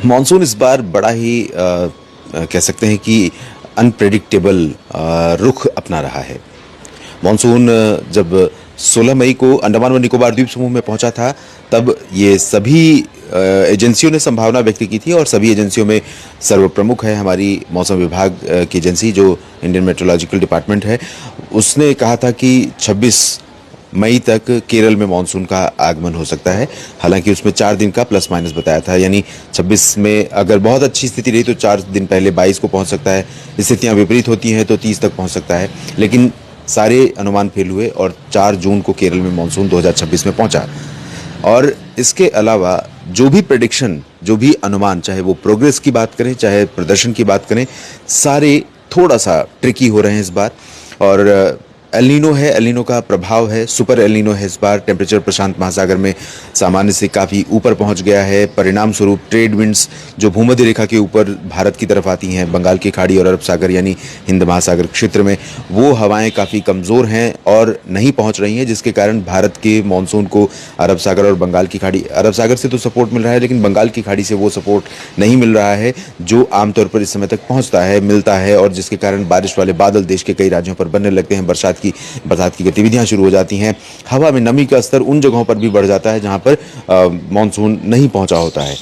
Monsoon इस बार बड़ा ही कह सकते हैं कि अनप्रेडिक्टेबल रुख अपना रहा है। मानसून जब 16 मई को अंडमान व निकोबार द्वीप समूह में पहुंचा था, तब ये सभी एजेंसियों ने संभावना व्यक्त की थी और सभी एजेंसियों में सर्वप्रमुख है हमारी मौसम विभाग की एजेंसी जो इंडियन मेट्रोलॉजिकल डिपार्टमेंट है। उसने कहा था कि 26 मई तक केरल में मानसून का आगमन हो सकता है। हालांकि उसमें 4 दिन का प्लस माइनस बताया था, यानी 26 में अगर बहुत अच्छी स्थिति रही तो 4 दिन पहले 22 को पहुंच सकता है, स्थितियां विपरीत होती हैं तो 30 तक पहुंच सकता है। लेकिन सारे अनुमान फेल हुए और 4 जून को केरल में मानसून 2026 में पहुंचा। और इसके अलावा जो भी प्रेडिक्शन, जो भी अनुमान, चाहे वो प्रोग्रेस की बात करें चाहे प्रदर्शन की बात करें, सारे थोड़ा सा ट्रिकी हो रहे हैं इस बार। और एल नीनो है, एल नीनो का प्रभाव है, सुपर एल नीनो है इस बार। टेम्परेचर प्रशांत महासागर में सामान्य से काफ़ी ऊपर पहुंच गया है। परिणाम स्वरूप ट्रेड विंड्स जो भूमध्य रेखा के ऊपर भारत की तरफ आती हैं, बंगाल की खाड़ी और अरब सागर यानी हिंद महासागर क्षेत्र में, वो हवाएं काफ़ी कमज़ोर हैं और नहीं पहुंच रही हैं, जिसके कारण भारत के मानसून को अरब सागर और बंगाल की खाड़ी, अरब सागर से तो सपोर्ट मिल रहा है लेकिन बंगाल की खाड़ी से वो सपोर्ट नहीं मिल रहा है जो आमतौर पर इस समय तक पहुंचता है, मिलता है, और जिसके कारण बारिश वाले बादल देश के कई राज्यों पर बनने लगते हैं। बरसात की गतिविधियां शुरू हो जाती हैं। हवा में नमी का स्तर उन जगहों पर भी बढ़ जाता है जहां पर मानसून नहीं पहुंचा होता है।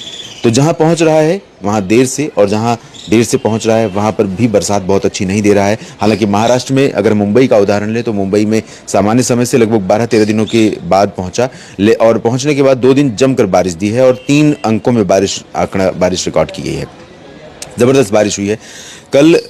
तो जहां पहुंच रहा है वहां देर से, और जहां देर से पहुंच रहा है वहां पर भी बरसात बहुत अच्छी नहीं दे रहा है। हालांकि महाराष्ट्र में अगर मुंबई का उदाहरण ले तो मुंबई में सामान्य समय से लगभग 12-13 दिनों के बाद पहुंचा, और पहुंचने के बाद 2 दिन जमकर बारिश दी है और 3 अंकों में बारिश रिकॉर्ड की गई है। जबरदस्त बारिश हुई है। कल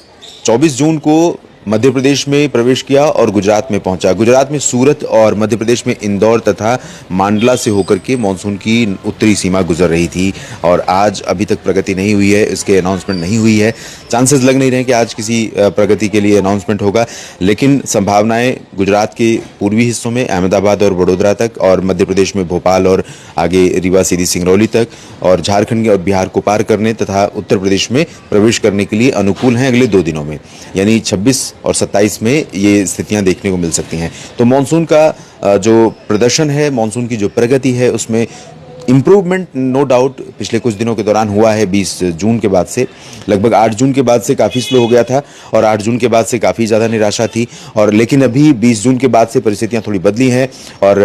24 जून को मध्य प्रदेश में प्रवेश किया और गुजरात में पहुंचा। गुजरात में सूरत और मध्य प्रदेश में इंदौर तथा मांडला से होकर के मानसून की उत्तरी सीमा गुजर रही थी, और आज अभी तक प्रगति नहीं हुई है, इसके अनाउंसमेंट नहीं हुई है। चांसेस लग नहीं रहे कि आज किसी प्रगति के लिए अनाउंसमेंट होगा, लेकिन संभावनाएं गुजरात के पूर्वी हिस्सों में अहमदाबाद और वडोदरा तक, और मध्य प्रदेश में भोपाल और आगे रीवा सीधी सिंगरौली तक, और झारखंड और बिहार को पार करने तथा उत्तर प्रदेश में प्रवेश करने के लिए अनुकूल हैं अगले 2 दिनों में, यानी 26 और 27 में ये स्थितियां देखने को मिल सकती हैं। तो मानसून का जो प्रदर्शन है, मानसून की जो प्रगति है, उसमें इम्प्रूवमेंट नो डाउट पिछले कुछ दिनों के दौरान हुआ है। 20 जून के बाद से, लगभग 8 जून के बाद से काफ़ी स्लो हो गया था और 8 जून के बाद से काफ़ी ज़्यादा निराशा थी, और लेकिन अभी 20 जून के बाद से परिस्थितियां थोड़ी बदली हैं और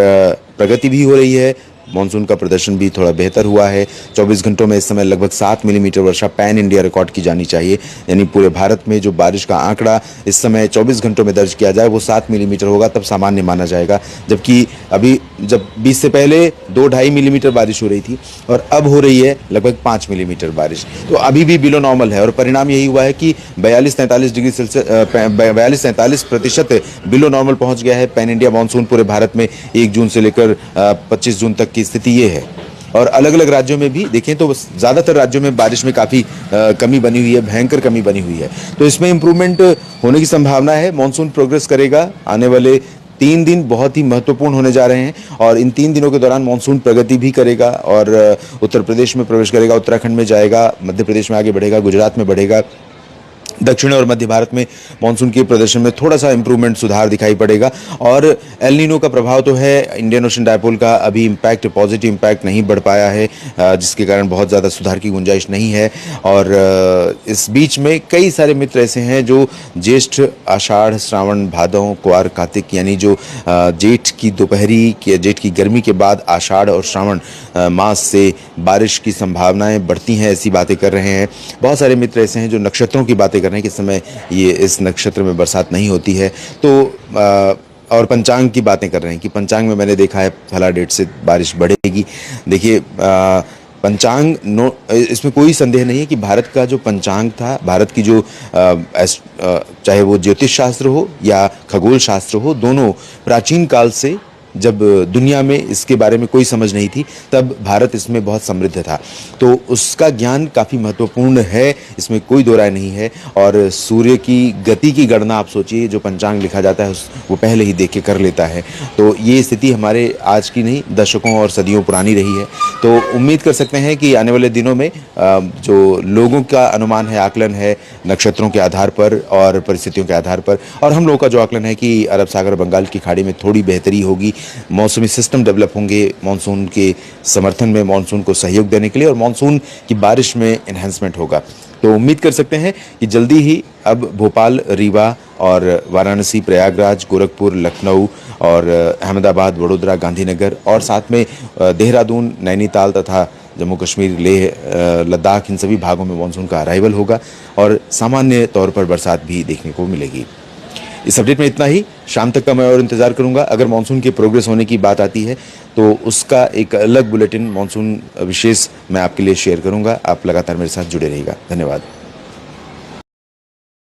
प्रगति भी हो रही है। मानसून का प्रदर्शन भी थोड़ा बेहतर हुआ है। 24 घंटों में इस समय लगभग 7 मिलीमीटर वर्षा पैन इंडिया रिकॉर्ड की जानी चाहिए, यानी पूरे भारत में जो बारिश का आंकड़ा इस समय 24 घंटों में दर्ज किया जाए वो 7 मिलीमीटर होगा, तब सामान्य माना जाएगा। जबकि अभी जब 20 से पहले 2-2.5 मिलीमीटर बारिश हो रही थी और अब हो रही है लगभग 5 मिलीमीटर बारिश, तो अभी भी बिलो नॉर्मल है। और परिणाम यही हुआ है कि 42-43 डिग्री सेल्सियस 42-43% बिलो नॉर्मल पहुंच गया है पैन इंडिया मानसून पूरे भारत में 1 जून से लेकर 25 जून तक की स्थिति ये है। और अलग अलग राज्यों में भी देखें तो ज़्यादातर राज्यों में बारिश में काफ़ी कमी बनी हुई है, भयंकर कमी बनी हुई है। तो इसमें इम्प्रूवमेंट होने की संभावना है। मानसून प्रोग्रेस करेगा। आने वाले 3 दिन बहुत ही महत्वपूर्ण होने जा रहे हैं और इन 3 दिनों के दौरान मानसून प्रगति भी करेगा और उत्तर प्रदेश में प्रवेश करेगा, उत्तराखंड में जाएगा, मध्य प्रदेश में आगे बढ़ेगा, गुजरात में बढ़ेगा। दक्षिण और मध्य भारत में मानसून के प्रदर्शन में थोड़ा सा इंप्रूवमेंट, सुधार दिखाई पड़ेगा। और एल नीनो का प्रभाव तो है, इंडियन ओशन डायपोल का अभी इम्पैक्ट, पॉजिटिव इम्पैक्ट नहीं बढ़ पाया है, जिसके कारण बहुत ज़्यादा सुधार की गुंजाइश नहीं है। और इस बीच में कई सारे मित्र ऐसे हैं जो ज्येष्ठ, आषाढ़, श्रावण, भादौ, क्वार, कार्तिक, यानी जो जेठ की दोपहरी, जेठ की गर्मी के बाद आषाढ़ और श्रावण मास से बारिश की संभावनाएं बढ़ती हैं, ऐसी बातें कर रहे हैं। बहुत सारे मित्र ऐसे हैं जो नक्षत्रों की बातें कर रहे हैं कि इस समय ये इस नक्षत्र में बरसात नहीं होती है। तो और पंचांग की बातें कर रहे हैं कि पंचांग में मैंने देखा है फला डेट से बारिश बढ़ेगी। देखिए पंचांग इसमें कोई संदेह नहीं है कि भारत का जो पंचांग था, भारत की जो चाहे वो ज्योतिष शास्त्र हो या खगोल शास्त्र हो, दोनों प्राचीन काल से, जब दुनिया में इसके बारे में कोई समझ नहीं थी, तब भारत इसमें बहुत समृद्ध था। तो उसका ज्ञान काफ़ी महत्वपूर्ण है, इसमें कोई दो राय नहीं है। और सूर्य की गति की गणना आप सोचिए, जो पंचांग लिखा जाता है वो पहले ही देख के कर लेता है। तो ये स्थिति हमारे आज की नहीं, दशकों और सदियों पुरानी रही है। तो उम्मीद कर सकते हैं कि आने वाले दिनों में जो लोगों का अनुमान है, आकलन है, नक्षत्रों के आधार पर और परिस्थितियों के आधार पर, और हम लोगों का जो आकलन है कि अरब सागर, बंगाल की खाड़ी में थोड़ी बेहतरी होगी, मौसमी सिस्टम डेवलप होंगे मानसून के समर्थन में, मानसून को सहयोग देने के लिए, और मानसून की बारिश में एनहेंसमेंट होगा। तो उम्मीद कर सकते हैं कि जल्दी ही अब भोपाल, रीवा और वाराणसी, प्रयागराज, गोरखपुर, लखनऊ और अहमदाबाद, वडोदरा, गांधीनगर और साथ में देहरादून, नैनीताल तथा जम्मू कश्मीर, लेह, लद्दाख, इन सभी भागों में मानसून का अराइवल होगा और सामान्य तौर पर बरसात भी देखने को मिलेगी। इस अपडेट में इतना ही। शाम तक का मैं और इंतजार करूंगा। अगर मानसून की प्रोग्रेस होने की बात आती है तो उसका एक अलग बुलेटिन मानसून विशेष मैं आपके लिए शेयर करूंगा। आप लगातार मेरे साथ जुड़े रहिएगा। धन्यवाद।